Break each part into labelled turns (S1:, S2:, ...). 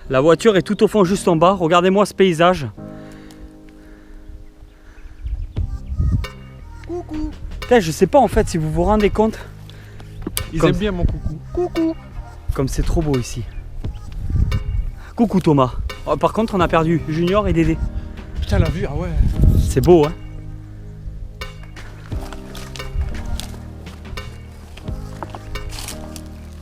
S1: La voiture est tout au fond, juste en bas. Regardez-moi ce paysage.
S2: Coucou.
S1: Putain, je sais pas en fait si vous vous rendez compte.
S2: Ils
S1: Comme-
S2: aiment bien mon coucou. Coucou.
S1: Comme c'est trop beau ici. Coucou Thomas. Oh, par contre, on a perdu Junior et Dédé.
S2: Putain, la vue, ah ouais.
S1: C'est beau, hein.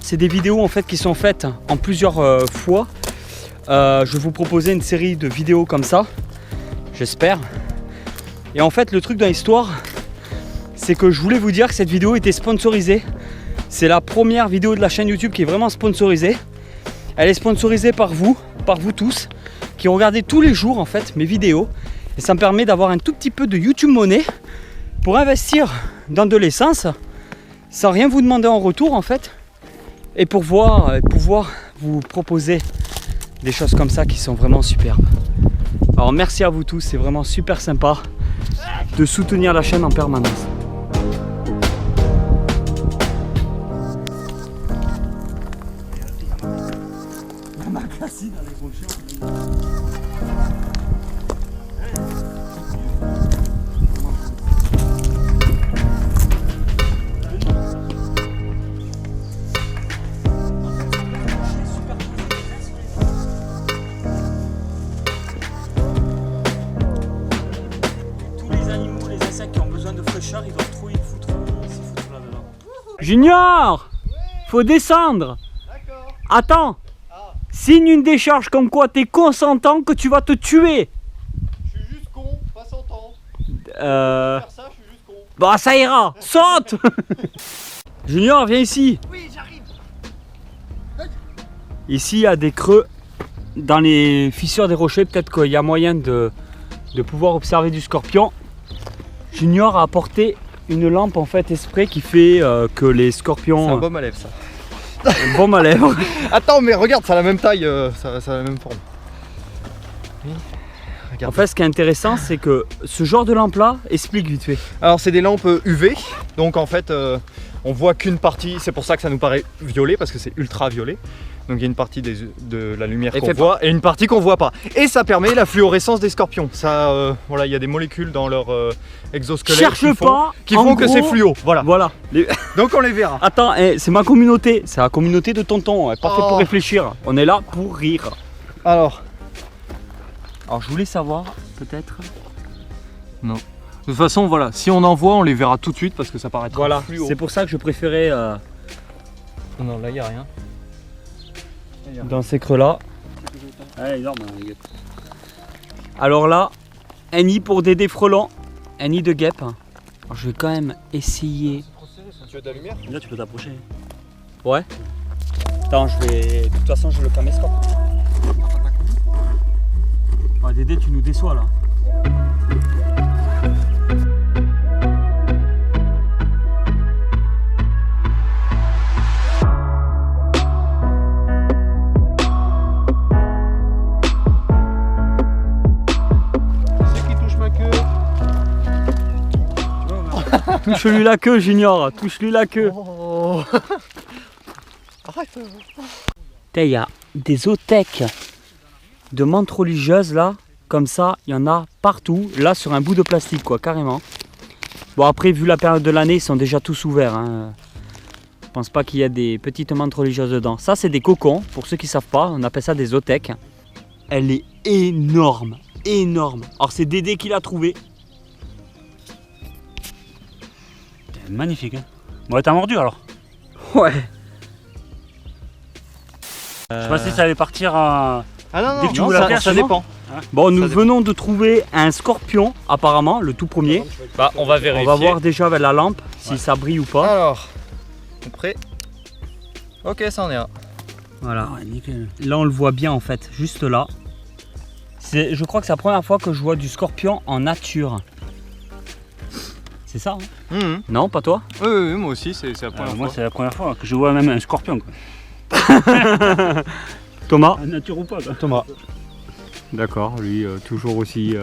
S1: C'est des vidéos en fait qui sont faites en plusieurs fois. Je vais vous proposer une série de vidéos comme ça, j'espère. Et en fait, le truc dans l'histoire, c'est que je voulais vous dire que cette vidéo était sponsorisée. C'est la première vidéo de la chaîne YouTube qui est vraiment sponsorisée. Elle est sponsorisée par vous tous, qui regardez tous les jours en fait mes vidéos. Et ça me permet d'avoir un tout petit peu de YouTube monnaie pour investir dans de l'essence sans rien vous demander en retour en fait. Et pour pouvoir vous proposer des choses comme ça qui sont vraiment superbes. Alors merci à vous tous, c'est vraiment super sympa de soutenir la chaîne en permanence. Tous les animaux, les insectes qui ont besoin de fraîcheur, ils doivent trouver s'y foutre là-dedans. Junior, faut descendre.
S2: D'accord.
S1: Attends, signe une décharge comme quoi t'es consentant que tu vas te tuer.
S2: Je suis juste con, pas 100 ans.
S1: Faire
S2: ça, je suis juste con.
S1: Bah ça ira, saute. Junior, viens ici.
S2: Oui, j'arrive.
S1: Ici, il y a des creux dans les fissures des rochers. Peut-être qu'il y a moyen de pouvoir observer du scorpion. Junior a apporté une lampe en fait exprès qui fait que les scorpions...
S2: C'est un baume à lèvres, ça.
S1: Un baume à lèvres.
S2: Attends, mais regarde, ça a la même taille, ça a la même forme. Oui.
S1: En
S2: Regarde.
S1: fait, ce qui est intéressant, c'est que ce genre de lampe-là, explique vite fait.
S2: Alors, c'est des lampes UV, donc en fait, on voit qu'une partie, c'est pour ça que ça nous paraît violet, parce que c'est ultra violet. Donc il y a une partie de la lumière
S1: Et
S2: qu'on
S1: fait
S2: voit et une partie qu'on voit pas. Et ça permet la fluorescence des scorpions. Ça, voilà, il y a des molécules dans leur exosquelette
S1: Cherche pas.
S2: qui
S1: en
S2: font que
S1: gros,
S2: c'est fluo. Voilà.
S1: Voilà.
S2: Donc on les verra.
S1: Attends, c'est ma communauté. C'est la communauté de tonton. Elle est pas fait pour réfléchir. On est là pour rire.
S2: Alors,
S1: Alors je voulais savoir, peut-être.
S2: non. De toute façon, voilà, si on en voit, on les verra tout de suite parce que ça paraît
S1: Voilà.
S2: fluo.
S1: C'est pour ça que je préférais
S2: Non, là il y a rien.
S1: dans ces creux-là. Alors là, un nid pour Dédé Frelon, un nid de guêpe. Alors je vais quand même essayer.
S2: Tu as de la lumière?
S1: Là tu peux t'approcher. Ouais. Attends, je vais. De toute façon, je le caméscope. Ouais, Dédé, tu nous déçois là.
S2: C'est qui touche ma queue?
S1: Touche-lui la queue, Junior. Touche-lui la queue.
S2: Oh. Arrête.
S1: Il y a des othèques de menthes religieuses là, comme ça, il y en a partout, là sur un bout de plastique quoi, carrément. Bon après, vu la période de l'année, ils sont déjà tous ouverts. Hein. Je pense pas qu'il y a des petites menthes religieuses dedans. Ça c'est des cocons, pour ceux qui savent pas, on appelle ça des othèques. Elle est énorme, énorme. Alors c'est Dédé qui l'a trouvé.
S3: Magnifique, hein. Bon, t'as mordu alors.
S1: Ouais.
S3: Je pensais que ça allait partir à...
S2: Ah non,
S3: Dès que tu
S2: non,
S3: veux la
S2: ça,
S3: faire,
S2: ça
S3: c'est bon.
S2: dépend.
S1: Bon, nous
S2: dépend.
S1: venons de trouver un scorpion, apparemment, le tout premier.
S3: Bah, on va
S1: On
S3: vérifier.
S1: va voir déjà avec la lampe si
S3: Ouais.
S1: ça brille ou pas.
S2: Alors, on est prêt? Ok, ça en est un.
S1: Voilà.
S3: Ouais, nickel.
S1: Là, on le voit bien en fait, juste là. Je crois que c'est la première fois que je vois du scorpion en nature. C'est ça, hein?
S2: Mhm.
S1: Non, pas toi?
S2: Oui, oui, oui, moi aussi, c'est la première
S3: Moi,
S2: fois.
S3: c'est la première fois que je vois même un scorpion. Quoi.
S1: Thomas?
S3: Nature ou pas, quoi.
S1: Thomas. D'accord, lui toujours aussi.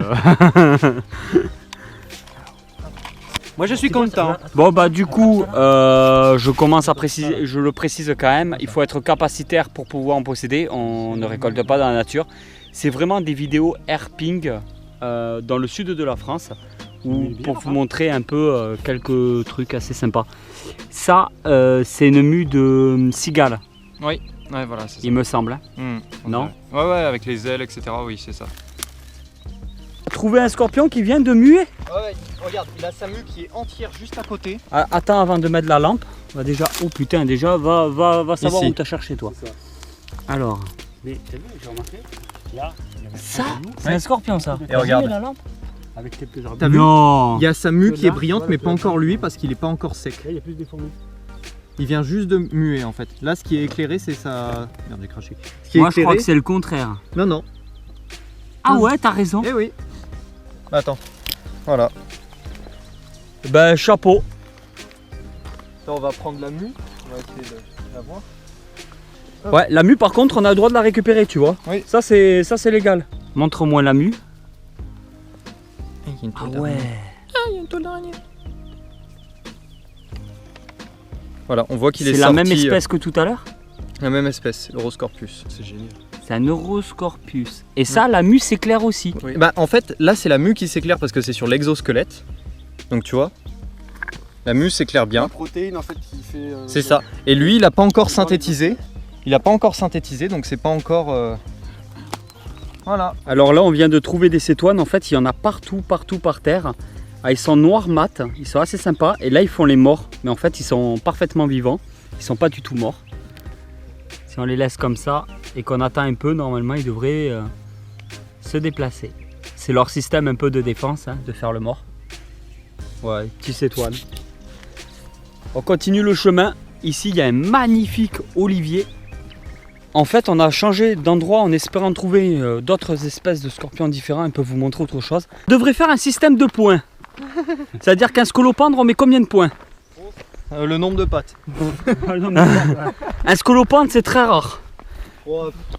S2: Moi je suis content.
S1: Bon bah du coup, je commence à préciser, je le précise quand même, il faut être capacitaire pour pouvoir en posséder, on ne récolte pas dans la nature. C'est vraiment des vidéos herping dans le sud de la France, pour vous montrer un peu quelques trucs assez sympas. Ça, c'est une mue de cigale,
S2: Oui, ouais, voilà, c'est ça.
S1: il me semble. Non?
S2: Ouais, ouais, avec les ailes, etc. Oui, c'est ça.
S1: Trouver un scorpion qui vient de muer.
S2: Ouais, regarde, il a sa mue qui est entière juste à côté.
S1: Ah, attends avant de mettre la lampe. Va déjà, oh putain, déjà, va savoir
S2: Ici.
S1: où t'as cherché toi. Alors,
S3: Mais t'as vu, j'ai remarqué, là, il y avait
S1: ça,
S3: un loup
S1: c'est un scorpion ça.
S2: Et regarde.
S1: La lampe
S3: avec quelques arbres.
S2: T'as vu?
S1: Non.
S2: Il y a sa mue qui est
S3: Là,
S2: brillante,
S3: voilà,
S2: mais pas
S3: là.
S2: encore lui parce qu'il est pas encore sec.
S3: Là, il y a plus de fourmis.
S2: Il vient juste de muer en fait. Là, ce qui est éclairé, c'est sa. Merde, j'ai craché. Ce qui est
S1: Moi je crois
S2: éclairé.
S1: que c'est le contraire.
S2: Non, non.
S1: Ah ouais, t'as raison.
S2: Eh oui. Attends. Voilà.
S1: Ben chapeau.
S2: On va prendre la mue. On va essayer de la voir.
S1: Ouais, la mue par contre, on a le droit de la récupérer, tu vois.
S2: Oui.
S1: Ça c'est légal. Montre-moi la mue. Ah ouais.
S2: il y a une toile d'araignée. Voilà, on voit qu'il est
S1: C'est la
S2: sorti.
S1: même espèce que tout à l'heure.
S2: La même espèce, Euroscorpius. C'est génial.
S1: C'est un Euroscorpius. Et ça, la mue s'éclaire aussi.
S2: Oui. Bah en fait, là c'est la mue qui s'éclaire parce que c'est sur l'exosquelette. Donc tu vois, la mue s'éclaire bien.
S4: La protéine en fait qui fait.
S2: C'est ça. Et lui, il n'a pas encore synthétisé. Il n'a pas encore synthétisé, donc c'est pas encore. Voilà.
S1: Alors là, on vient de trouver des cétoines. En fait, il y en a partout par terre. Ah, ils sont noirs mat, ils sont assez sympas. Et là, ils font les morts. Mais en fait, ils sont parfaitement vivants. Ils sont pas du tout morts. Si on les laisse comme ça et qu'on attend un peu, normalement, ils devraient se déplacer. C'est leur système un peu de défense, hein, de faire le mort. Ouais, petit cétoine. On continue le chemin. Ici, il y a un magnifique olivier. En fait, on a changé d'endroit en espérant trouver d'autres espèces de scorpions différents. On peut vous montrer autre chose. On devrait faire un système de points. C'est-à-dire qu'un scolopendre, on met combien de points?
S2: Le nombre de pattes.
S1: Un scolopendre, c'est très rare.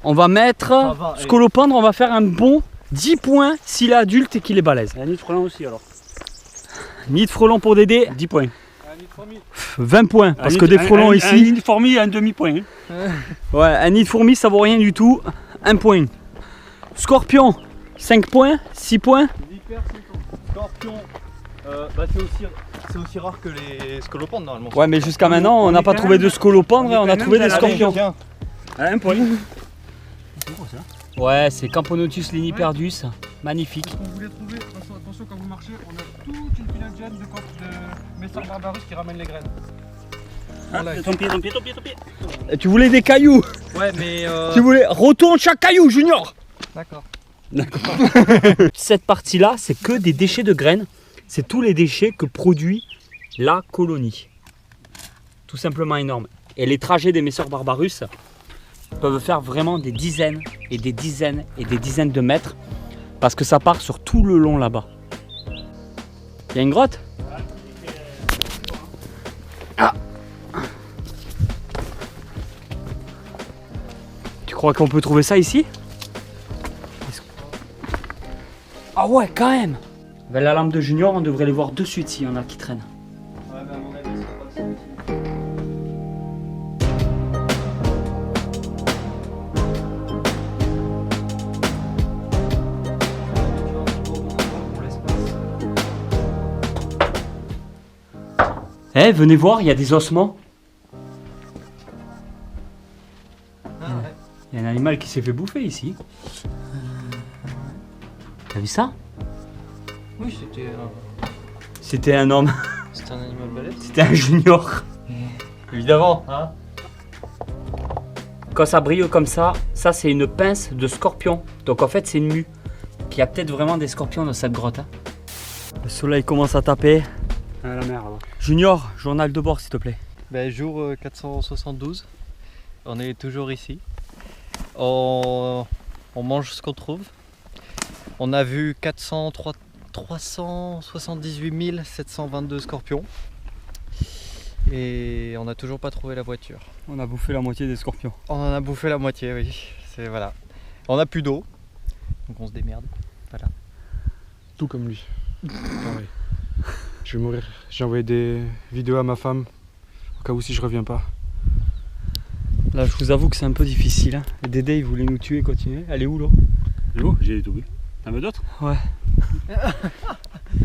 S1: On va mettre
S2: va,
S1: scolopendre, on va faire un bon 10 points s'il est adulte et qu'il est balèze.
S3: Il y a un nid de frelon aussi alors.
S1: Nid de frelon pour Dédé,
S3: 10 points.
S1: 20 points. Parce que des frelons
S3: Un
S1: ici,
S3: nid de fourmi à un demi-point. Hein.
S1: ouais, un nid de fourmi ça vaut rien du tout. 1 point. Scorpion, 5 points, 6 points.
S2: Scorpion, c'est aussi rare que les scolopendres normalement.
S1: Ouais, mais jusqu'à maintenant, on n'a pas trouvé de scolopendre et on a trouvé des scorpions.
S3: À un point.
S1: Ouais, c'est Camponotus liniperdus, magnifique.
S4: On voulait trouver, attention quand vous marchez, on a toute une phylogène de Messar barbarus qui ramène les graines.
S3: Ah, ton pied.
S1: Et tu voulais des cailloux.
S2: Ouais, mais.
S1: Tu voulais retourne chaque caillou, Junior.
S2: D'accord.
S1: Cette partie-là, c'est que des déchets de graines. C'est tous les déchets que produit la colonie. Tout simplement énorme. Et les trajets des Messar barbarus peuvent faire vraiment des dizaines et des dizaines et des dizaines de mètres parce que ça part sur tout le long là-bas. Il y a une grotte? Ah. Tu crois qu'on peut trouver ça ici? Ah ouais, quand même. Avec la lampe de Junior, on devrait les voir de suite s'il y en a qui traînent.
S2: Ouais, mais à mon avis, c'est pas ça.
S1: Eh, venez voir, il y a des ossements. Il y a un animal qui s'est fait bouffer ici. T'as vu ça?
S2: Oui,
S1: C'était un homme.
S2: c'était un animal balèze.
S1: C'était un Junior.
S2: Évidemment, hein.
S1: Quand ça brille comme ça c'est une pince de scorpion. Donc en fait c'est une mue. Il y a peut-être vraiment des scorpions dans cette grotte. Hein. Le soleil commence à taper.
S3: Ah, la mer là.
S1: Junior, journal de bord s'il te plaît.
S2: Ben, jour 472, on est toujours ici. On mange ce qu'on trouve. On a vu 378 722 scorpions. Et on n'a toujours pas trouvé la voiture.
S1: On a bouffé la moitié des scorpions.
S2: On en a bouffé la moitié, oui. C'est voilà. On n'a plus d'eau, donc on se démerde. Voilà.
S4: Tout comme lui. Je vais mourir. J'ai envoyé des vidéos à ma femme, au cas où si je reviens pas.
S1: Là, je vous avoue que c'est un peu difficile. Hein. Dédé, il voulait nous tuer et continuer. Elle est où, l'eau?
S3: L'eau, j'ai tout vu. T'en veux d'autres?
S1: Ouais.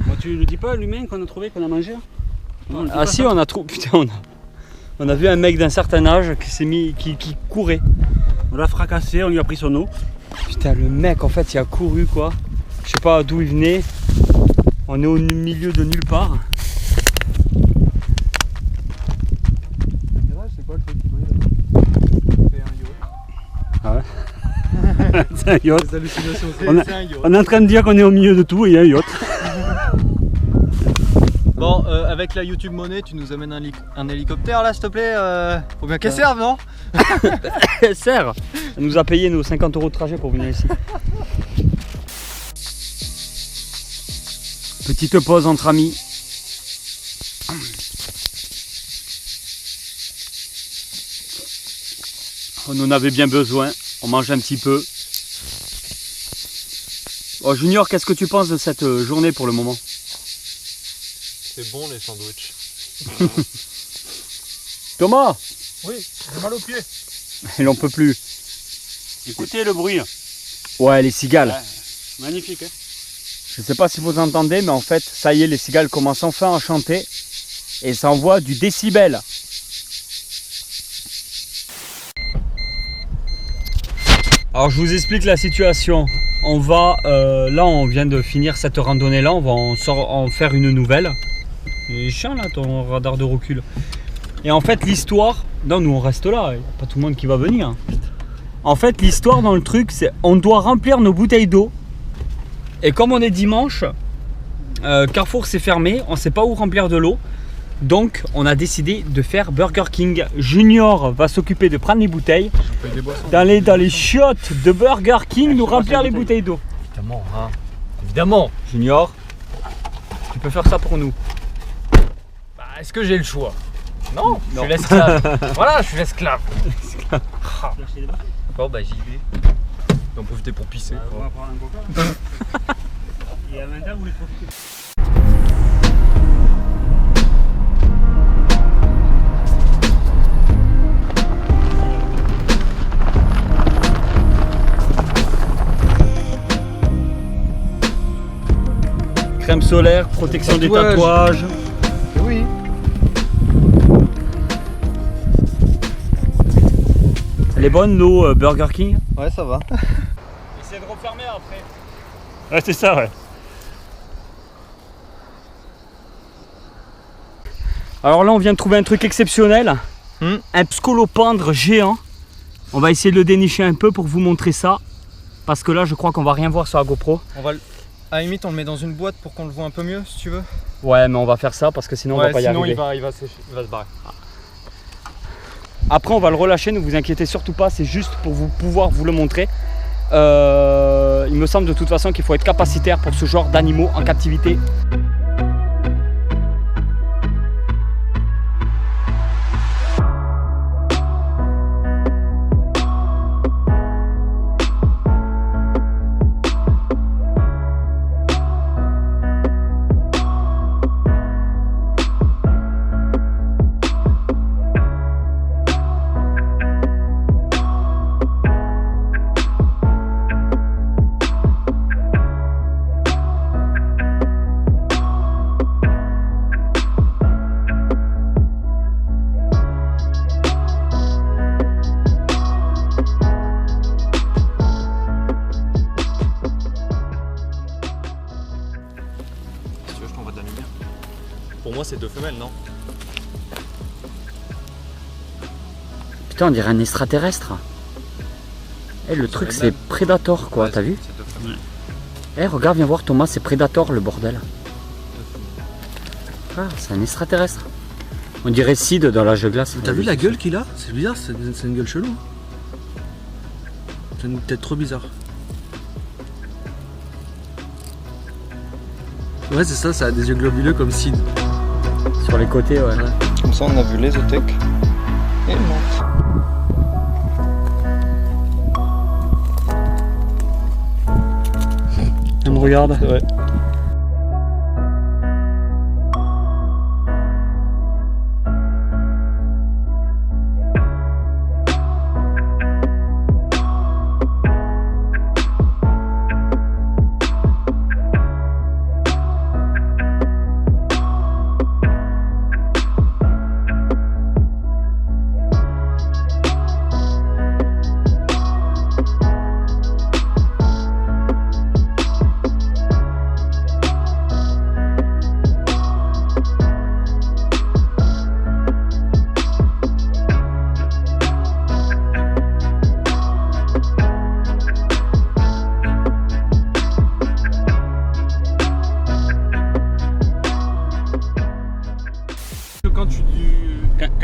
S3: Moi, tu le dis pas, l'humain qu'on a trouvé, qu'on a mangé? Non, on le dit
S1: Ah
S3: pas,
S1: si,
S3: ça.
S1: on a trouvé. Putain, on a vu un mec d'un certain âge qui s'est mis. Qui courait.
S3: On l'a fracassé, on lui a pris son eau.
S1: Putain, le mec, en fait, il a couru, quoi. Je sais pas d'où il venait. On est au milieu de nulle part.
S4: C'est quoi le truc qui brille là?
S1: Ah ouais.
S3: C'est un yacht.
S4: Des hallucinations.
S3: C'est un yacht. On est en train de dire qu'on est au milieu de tout et il y a un yacht.
S2: Bon, avec la YouTube monnaie, tu nous amènes un hélicoptère là, s'il te plaît. Faut bien qu'elle serve, non?
S1: Elle sert. Elle nous a payé nos 50 € de trajet pour venir ici. Petite pause entre amis. On en avait bien besoin. On mange un petit peu. Oh, Junior, qu'est-ce que tu penses de cette journée pour le moment?
S2: C'est bon les sandwichs.
S1: Thomas,
S4: Oui, j'ai mal aux pieds.
S1: il en peut plus.
S3: Écoutez le bruit.
S1: Ouais, les cigales.
S3: Ouais, magnifique. Hein.
S1: Je sais pas si vous entendez, mais en fait, ça y est, les cigales commencent enfin à chanter. Et ça envoie du décibel. Alors je vous explique la situation. On va, là on vient de finir cette randonnée là, on va en faire une nouvelle. Il est chiant là ton radar de recul. Et en fait l'histoire, non nous on reste là, il n'y a pas tout le monde qui va venir. En fait l'histoire dans le truc c'est on doit remplir nos bouteilles d'eau. Et comme on est dimanche, Carrefour c'est fermé, on ne sait pas où remplir de l'eau. Donc on a décidé de faire Burger King. Junior va s'occuper de prendre les bouteilles, d'aller dans les chiottes de Burger King nous remplir les bouteilles d'eau.
S2: Évidemment, hein. Évidemment.
S1: Junior, tu peux faire ça pour nous.
S2: Bah, est-ce que j'ai le choix? Non, je suis l'esclave. Voilà, je suis l'esclave. Bon bah j'y vais. On peut profiter pour pisser.
S3: On va prendre un coca. Et Amanda voulait profiter.
S1: Crème solaire, protection des tatouages.
S2: Oui.
S1: Elle est bonne l'eau Burger King?
S2: Ouais, ça va.
S1: Essaye de refermer après.
S3: Ouais, c'est ça, ouais.
S1: Alors là on vient de trouver un truc exceptionnel. Un scolopendre géant. On va essayer de le dénicher un peu pour vous montrer ça. Parce que là je crois qu'on va rien voir sur la GoPro.
S2: On va à la limite on le met dans une boîte pour qu'on le voit un peu mieux si tu veux.
S1: Ouais mais on va faire ça parce que sinon on va pas y arriver.
S2: Sinon il va se barrer.
S1: Après on va le relâcher, ne vous inquiétez surtout pas, c'est juste pour pouvoir vous le montrer. Il me semble de toute façon qu'il faut être capacitaire pour ce genre d'animaux en captivité.
S2: Pour moi c'est deux femelles, non?
S1: Putain on dirait un extraterrestre. Eh le truc c'est Predator quoi, t'as vu? Eh regarde, viens voir Thomas, c'est Predator le bordel. Ah c'est un extraterrestre. On dirait Sid dans l'âge de glace.
S5: T'as vu la gueule qu'il a? C'est bizarre, c'est une gueule chelou. C'est une tête trop bizarre. Ouais c'est ça, ça a des yeux globuleux comme Sid.
S1: Sur les côtés ouais.
S2: Comme ça on a vu l'ésotech et le menthe.
S1: On me regarde.
S2: Ouais.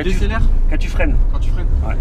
S3: Quand tu,
S4: décélères
S3: quand tu freines.
S4: quand tu freines.
S3: Ouais.